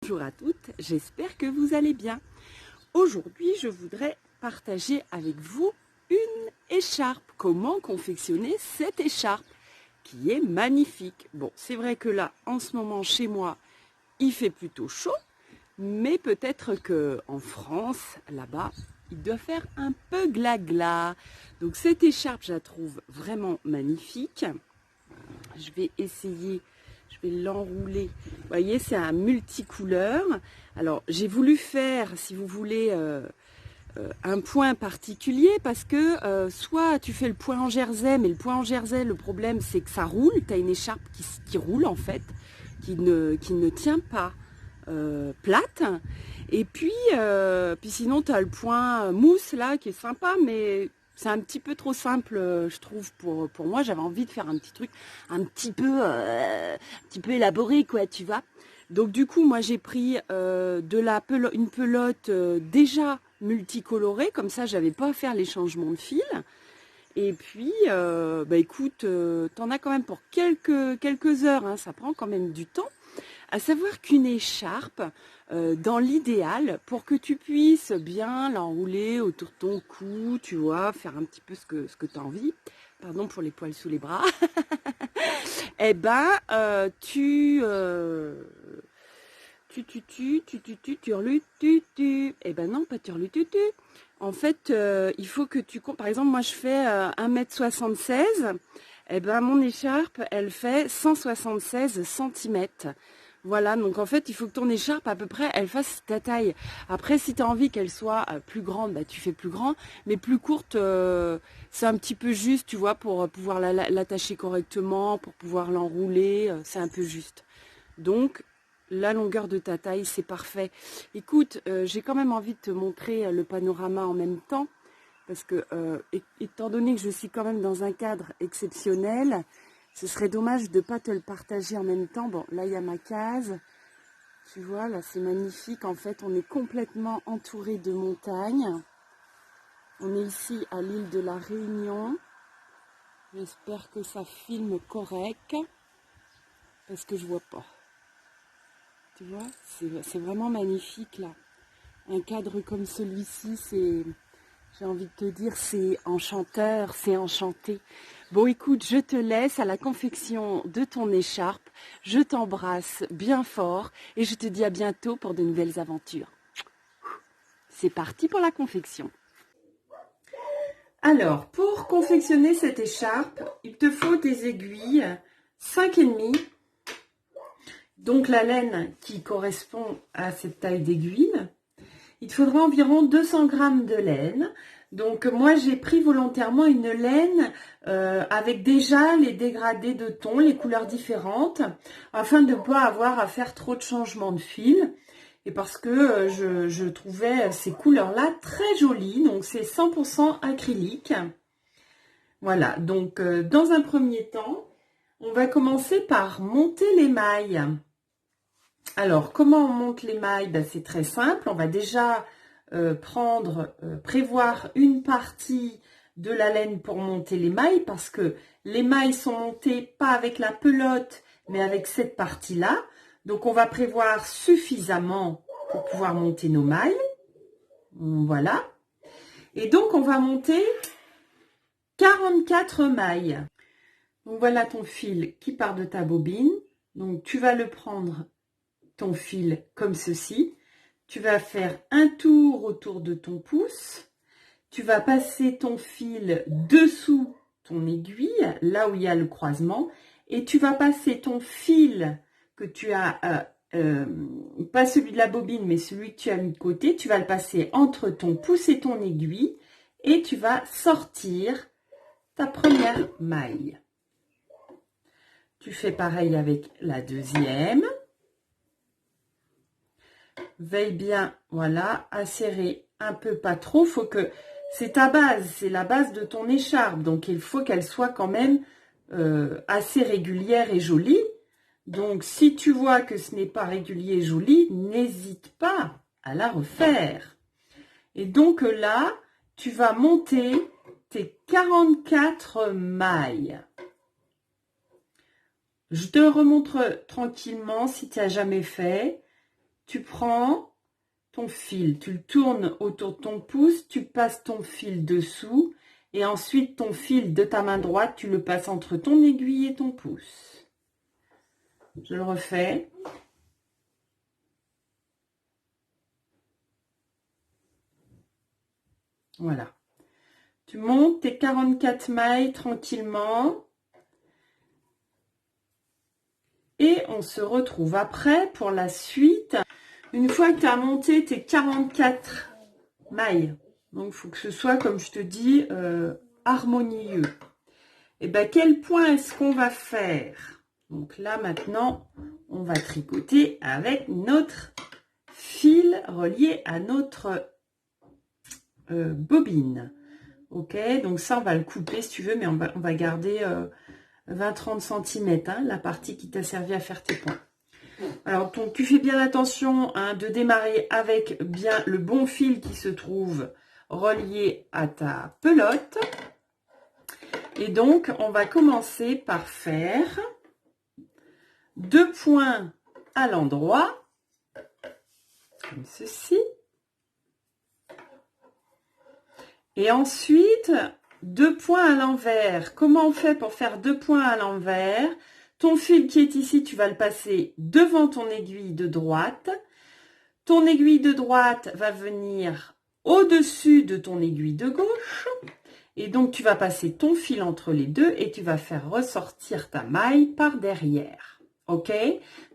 Bonjour à toutes, j'espère que vous allez bien. Aujourd'hui, je voudrais partager avec vous une écharpe. Comment confectionner cette écharpe qui est magnifique. Bon, c'est vrai que là, en ce moment, chez moi, il fait plutôt chaud, mais peut-être que en France, là-bas, il doit faire un peu glas-glas. Donc cette écharpe, je la trouve vraiment magnifique. Je vais essayer, je vais l'enrouler. Vous voyez, c'est un multicouleur. Alors, j'ai voulu faire, si vous voulez, un point particulier parce que soit tu fais le point en jersey, mais le point en jersey, le problème, c'est que ça roule. Tu as une écharpe qui roule, en fait, qui ne tient pas plate. Et puis sinon, tu as le point mousse, là, qui est sympa, mais c'est un petit peu trop simple, je trouve, pour moi. J'avais envie de faire un petit truc un petit peu élaboré, quoi, tu vois. Donc, du coup, moi, j'ai pris une pelote déjà multicolorée. Comme ça, j'avais pas à faire les changements de fil. Et puis, écoute, t'en as quand même pour quelques heures. Hein, ça prend quand même du temps. À savoir qu'une écharpe, dans l'idéal, pour que tu puisses bien l'enrouler autour de ton cou, tu vois, faire un petit peu ce que tu as envie, pardon pour les poils sous les bras, eh ben, tu hurles, eh ben non, pas tu hurles, En fait, il faut que tu comptes. Par exemple, moi, je fais 1,76 m. Eh ben, mon écharpe, elle fait 176 cm. Voilà, donc en fait, il faut que ton écharpe, à peu près, elle fasse ta taille. Après, si tu as envie qu'elle soit plus grande, bah, tu fais plus grand. Mais plus courte, c'est un petit peu juste, tu vois, pour pouvoir l'attacher correctement, pour pouvoir l'enrouler. C'est un peu juste. Donc, la longueur de ta taille, c'est parfait. Écoute, j'ai quand même envie de te montrer le panorama en même temps. Parce que, étant donné que je suis quand même dans un cadre exceptionnel, ce serait dommage de ne pas te le partager en même temps. Bon, là, il y a ma case. Tu vois, là, c'est magnifique. En fait, on est complètement entouré de montagnes. On est ici à l'île de la Réunion. J'espère que ça filme correct. Parce que je vois pas. Tu vois, c'est vraiment magnifique, là. Un cadre comme celui-ci, c'est... J'ai envie de te dire, c'est enchanteur, c'est enchanté. Bon, écoute, je te laisse à la confection de ton écharpe. Je t'embrasse bien fort et je te dis à bientôt pour de nouvelles aventures. C'est parti pour la confection. Alors, pour confectionner cette écharpe, il te faut des aiguilles 5,5. Donc, la laine qui correspond à cette taille d'aiguille. Il te faudra environ 200 g de laine. Donc moi j'ai pris volontairement une laine avec déjà les dégradés de tons, les couleurs différentes, afin de ne pas avoir à faire trop de changements de fil. Et parce que je trouvais ces couleurs-là très jolies. Donc c'est 100% acrylique. Voilà, donc dans un premier temps, on va commencer par monter les mailles. Alors, comment on monte les mailles? Ben, c'est très simple. On va déjà prévoir une partie de la laine pour monter les mailles parce que les mailles sont montées pas avec la pelote, mais avec cette partie-là. Donc, on va prévoir suffisamment pour pouvoir monter nos mailles. Voilà. Et donc, on va monter 44 mailles. Donc, voilà ton fil qui part de ta bobine. Donc, tu vas le prendre ton fil comme ceci. Tu vas faire un tour autour de ton pouce. Tu vas passer ton fil dessous ton aiguille, là où il y a le croisement. Et tu vas passer ton fil que tu as, pas celui de la bobine, mais celui que tu as mis de côté. Tu vas le passer entre ton pouce et ton aiguille. Et tu vas sortir ta première maille. Tu fais pareil avec la deuxième. Veille bien, voilà, à serrer un peu, pas trop. Faut que c'est ta base, c'est la base de ton écharpe. Donc, il faut qu'elle soit quand même assez régulière et jolie. Donc, si tu vois que ce n'est pas régulier et joli, n'hésite pas à la refaire. Et donc là, tu vas monter tes 44 mailles. Je te remontre tranquillement si tu n'as jamais fait. tu prends ton fil, tu le tournes autour de ton pouce, tu passes ton fil dessous et ensuite ton fil de ta main droite, tu le passes entre ton aiguille et ton pouce. Je le refais. Voilà. Tu montes tes 44 mailles tranquillement. Et on se retrouve après pour la suite. Une fois que tu as monté tes 44 mailles, donc il faut que ce soit, comme je te dis, harmonieux. Et bien, quel point est-ce qu'on va faire? Donc là, maintenant, on va tricoter avec notre fil relié à notre bobine. Ok, donc ça, on va le couper si tu veux, mais on va garder 20-30 cm, hein, la partie qui t'a servi à faire tes points. Alors, donc, tu fais bien attention hein, de démarrer avec bien le bon fil qui se trouve relié à ta pelote. Et donc, on va commencer par faire 2 points à l'endroit, comme ceci. Et ensuite, 2 points à l'envers. Comment on fait pour faire 2 points à l'envers? Ton fil qui est ici, tu vas le passer devant ton aiguille de droite. Ton aiguille de droite va venir au-dessus de ton aiguille de gauche. Et donc, tu vas passer ton fil entre les deux et tu vas faire ressortir ta maille par derrière. Ok?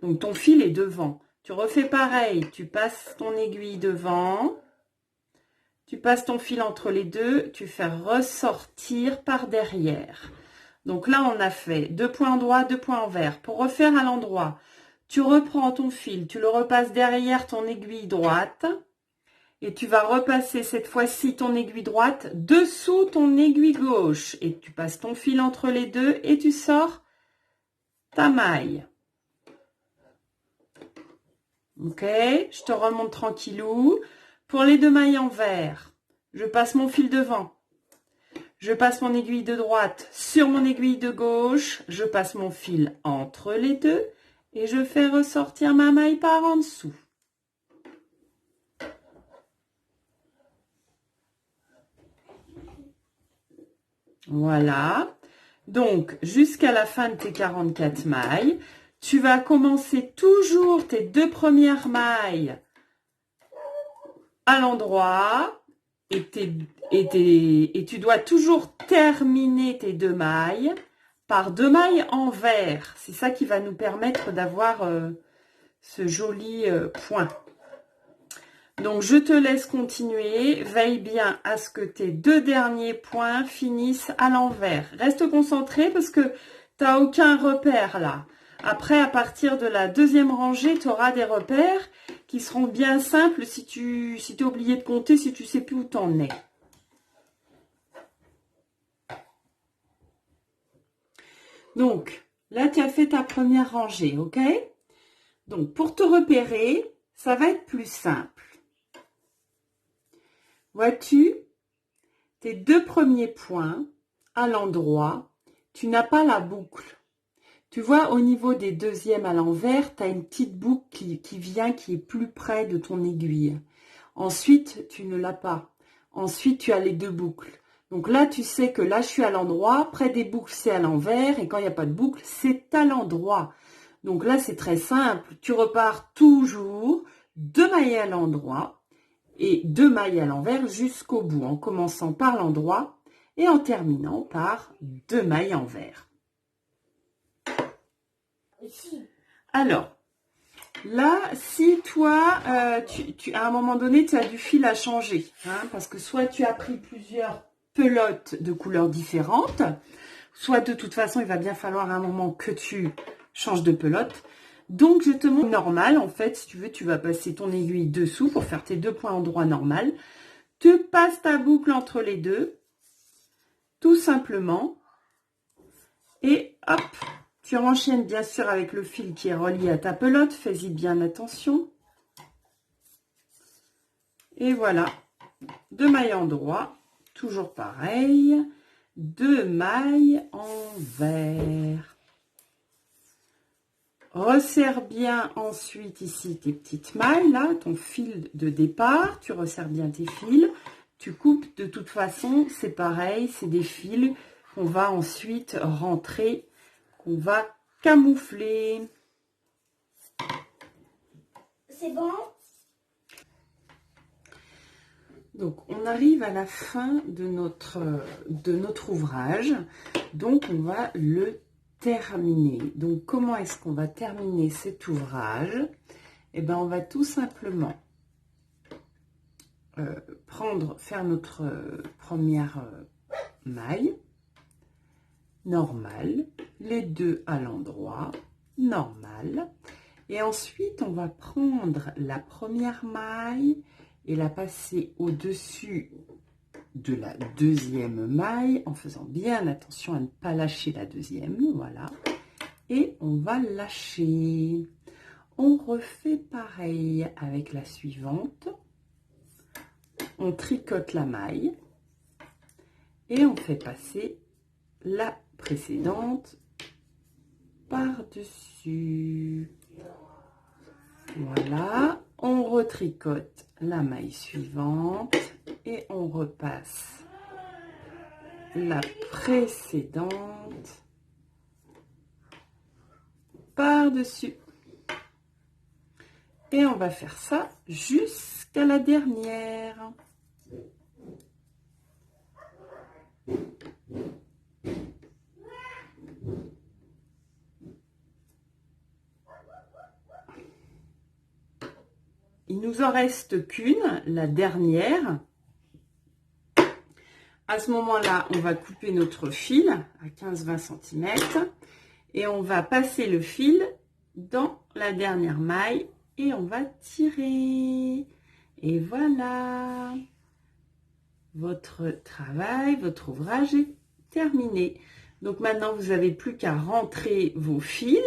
Donc, ton fil est devant. Tu refais pareil. Tu passes ton aiguille devant. Tu passes ton fil entre les deux. Tu fais ressortir par derrière. Donc là, on a fait 2 points endroit, 2 points envers. Pour refaire à l'endroit, tu reprends ton fil. Tu le repasses derrière ton aiguille droite. Et tu vas repasser cette fois-ci ton aiguille droite dessous ton aiguille gauche. Et tu passes ton fil entre les deux et tu sors ta maille. Ok, je te remonte tranquillou. Pour les 2 mailles envers, je passe mon fil devant. Je passe mon aiguille de droite sur mon aiguille de gauche. Je passe mon fil entre les deux. Et je fais ressortir ma maille par en dessous. Voilà, donc jusqu'à la fin de tes 44 mailles, tu vas commencer toujours tes 2 premières mailles à l'endroit et tu dois toujours terminer tes 2 mailles par 2 mailles envers. C'est ça qui va nous permettre d'avoir ce joli point. Donc, je te laisse continuer. Veille bien à ce que tes 2 derniers points finissent à l'envers. Reste concentré parce que tu n'as aucun repère là. Après, à partir de la 2e rangée, tu auras des repères qui seront bien simples si tu es oublié de compter, si tu ne sais plus où tu en es. Donc, là, tu as fait ta première rangée, ok? Donc, pour te repérer, ça va être plus simple. Vois-tu, tes 2 premiers points à l'endroit, tu n'as pas la boucle. Tu vois, au niveau des 2e à l'envers, tu as une petite boucle qui vient, qui est plus près de ton aiguille. Ensuite, tu ne l'as pas. Ensuite, tu as les 2 boucles. Donc là, tu sais que là, je suis à l'endroit. Près des boucles, c'est à l'envers. Et quand il n'y a pas de boucle, c'est à l'endroit. Donc là, c'est très simple. Tu repars toujours 2 mailles à l'endroit et 2 mailles à l'envers jusqu'au bout, en commençant par l'endroit et en terminant par 2 mailles envers. Alors, là, si toi, à un moment donné, tu as du fil à changer, hein, parce que soit tu as pris plusieurs pelotes de couleurs différentes, soit de toute façon, il va bien falloir à un moment que tu changes de pelote. Donc, je te montre normal. En fait, si tu veux, tu vas passer ton aiguille dessous pour faire tes 2 points endroit normal. Tu passes ta boucle entre les deux, tout simplement. Et hop, tu enchaînes bien sûr avec le fil qui est relié à ta pelote. Fais-y bien attention. Et voilà, 2 mailles endroit, toujours pareil. 2 mailles envers. Resserre bien ensuite ici tes petites mailles, là, ton fil de départ. Tu resserres bien tes fils. Tu coupes de toute façon, c'est pareil, c'est des fils qu'on va ensuite rentrer, qu'on va camoufler. C'est bon? Donc, on arrive à la fin de notre ouvrage. Donc, on va le terminer. Donc, comment est-ce qu'on va terminer cet ouvrage? Eh bien, on va tout simplement faire notre première maille normale, les deux à l'endroit, normal. Et ensuite, on va prendre la première maille et la passer au-dessus de la deuxième maille en faisant bien attention à ne pas lâcher la deuxième, voilà. Et on va lâcher. On refait pareil avec la suivante. On tricote la maille et on fait passer la précédente par-dessus. Voilà, on retricote la maille suivante et on repasse la précédente par-dessus. Et on va faire ça jusqu'à la dernière. Il nous en reste qu'une, la dernière. À ce moment-là, on va couper notre fil à 15-20 cm et on va passer le fil dans la dernière maille et on va tirer. Et voilà, votre travail, votre ouvrage est terminé. Donc maintenant, vous n'avez plus qu'à rentrer vos fils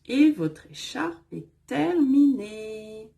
et votre écharpe est terminée.